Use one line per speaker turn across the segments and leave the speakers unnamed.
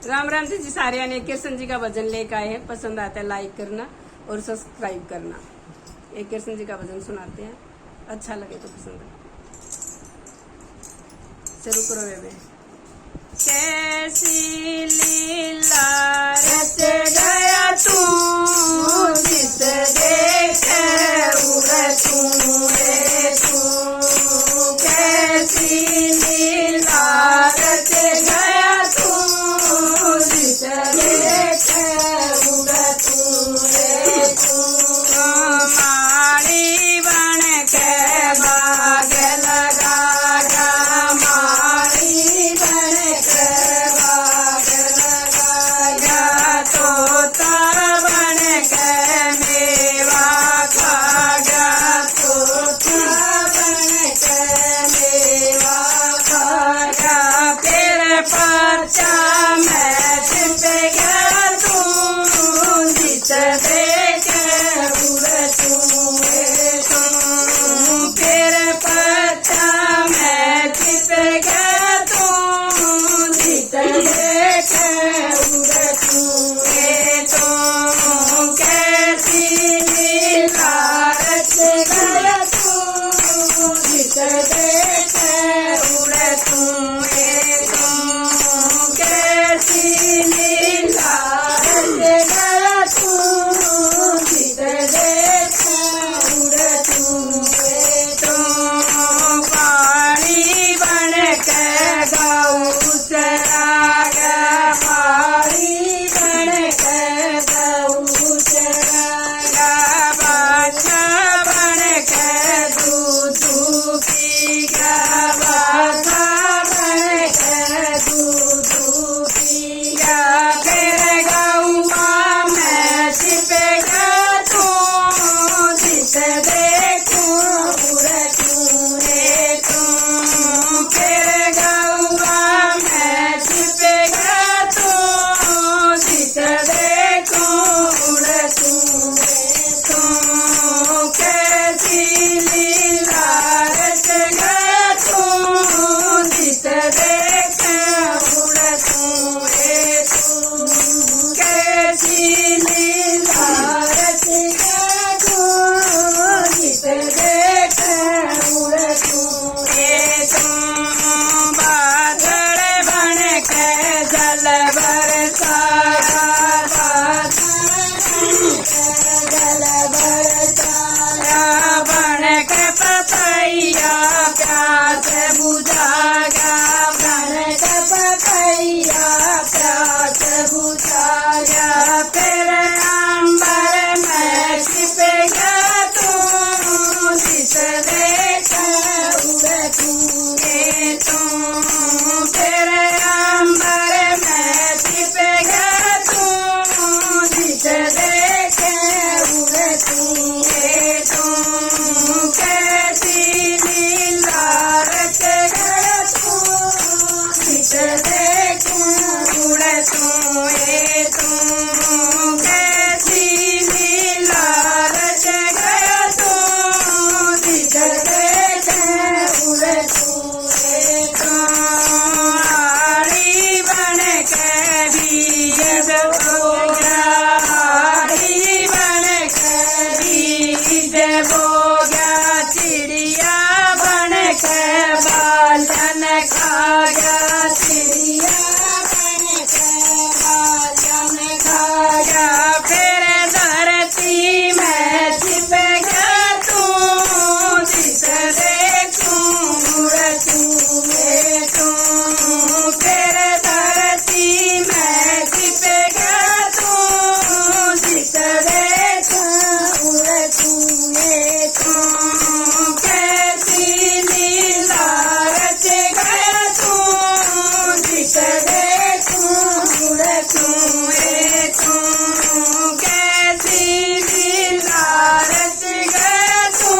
राम राम जी सारे ने कृष्ण जी का भजन लेकर आए हैं। पसंद आता है लाइक करना और सब्सक्राइब करना। एक कृष्ण जी का भजन सुनाते हैं, अच्छा लगे तो पसंद है। शुरू करो बेबे। कैसी लीला रच गया तू, जिस देखे उड़ तू रे तू। कैसी लीला रच गया तू, जिस देखे उड़ तू रे तू। माड़ी बन के भाग लगा गा, माड़ी बन के भाग लगा गा। तोता बन के मेवा खा गा, तोता बन के मेवा खा गा। तेरे पर्चा में छिप गया तू, जिस देखे उड़ तू रे तू। तेरे पर्चा में छिप गया तू, जिस देखे उड़ तू रे तू। कैसी लीला रच गया तू, जिस देखे उड़ तू रे तू। कैसी लीला रच गया तू, जिस देखे उड़ तू रे तू। पानी बन के गऊ चरा गा, पानी बन के गऊ चरा गा। बाछा बन के दूध पी गा, बाछा बन के दूध पी गा। तेरे गौआ में छिप गया तू, जिस देखूं उड़ तू रे तू। तेरे गौआ में छिप गया तू, जिस देखूं उड़ तू रे तू। कैसी लीला रच गया तू, जिस देखे उड़ तू रे तू। कैसी लीला रच गया तू, जिस देखे उड़ तू रे तू। बादल बन के जल बरसा गा, बादल जल बरसाया। बन के पपैया प्यास बुझा गा, बन के पपैया प्यास बुझाया। फिर अंबर में छिप गया तू, जिस देखे उड़ तू रे तू। फिर अंबर में छिप गया तू, जिस देखे उड़ तू रे तू। कैसी लीला रच गया तू, जिस देखे उड़ तू रे तू। कैसी लीला रच गया तू, जिस देखे उड़ तू रे तू। आड़ी बन के बीज बो गया, आड़ी बन के बीज बो गया। चिड़िया बन के बालन खा गया, चिड़िया बन के बालन खा गया। फिर धरती में छिप गया तू, जिस देखूं उड़ तू रे तू। फिर धरती में छिप गया तू, जिस देखूं उड़ तू रे तू। कैसी लीला रच गया तू, जिस देखूं उड़ तू रे तू। कैसी लीला रच गया तू,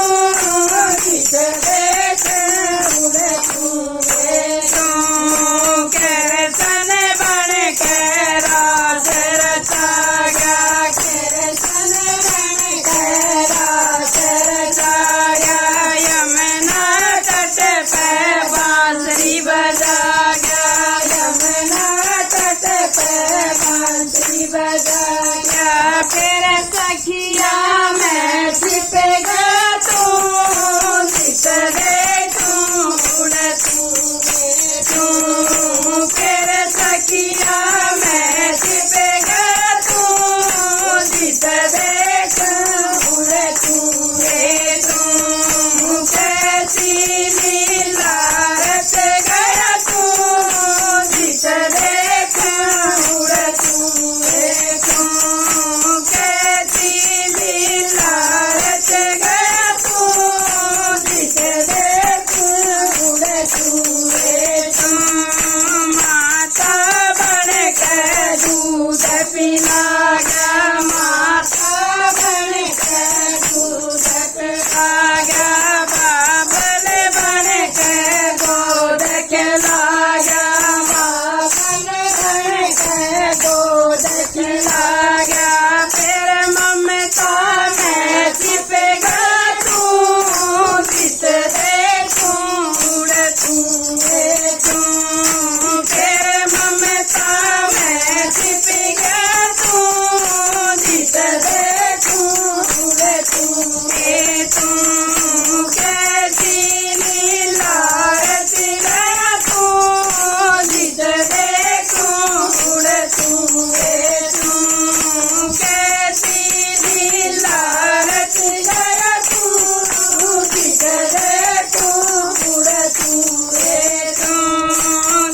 जिस देखूं उड़ तू रे तू। कृष्ण बन के राज रचा गा, कृष्ण बन के राज रचा गा। यमुना तट पे बांसुरी बजा गा, यमुना तट पे तेरे सखिया मैं छिपेगा तू जित देखूं उड़ तू तेरे सखिया मैं छिपेगा तू जित देखूं उड़ तू कैसी लीला रच गया तू जित देखूं उड़ तू कैसी लीला रच गया तू जित देखूं उड़ तू माता बन के दूध पिला गया माता बन के दूध पिला गया बाबल बन के गोद खिला गया बाबल बन के गोद खिला गया तेरे ममता में छिपेगा तू जित देखूं उड़ तू तेरे ममता में छिपेगा तू जित देखूं उड़ तू कैसी लीला रच गया तू जित देखूं उड़ तू कैसी लीला रच गया तू जित देखूं उड़ तू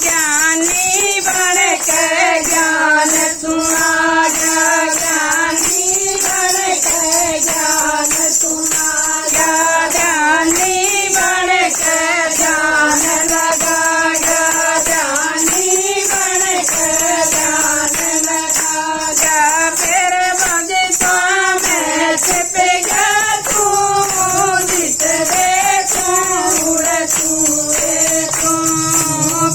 ज्ञानी बन के ज्ञान सुना गया ज्ञानी बन के ज्ञान सुना गया ज्ञानी बन के ध्यान लगा गया ज्ञानी बन के ध्यान लगा गया फिर बगीचा में छिपेगा तू जित देखूं उड़ तू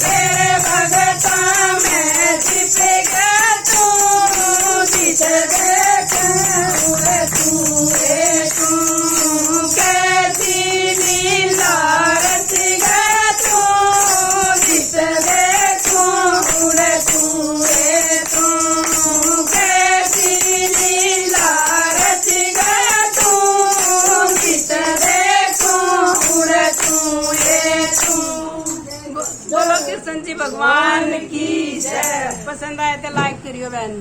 फिर बगीचा में छिपेगा तू जित देखूं उड़ तू कैसी लीला रच गया तू जित देखूं उड़ तू कैसी लीला रच गया तू जित देखूं उड़ तू बोलो कृष्ण जी भगवान की जय। पसंद आए तो लाइक करियो बहन।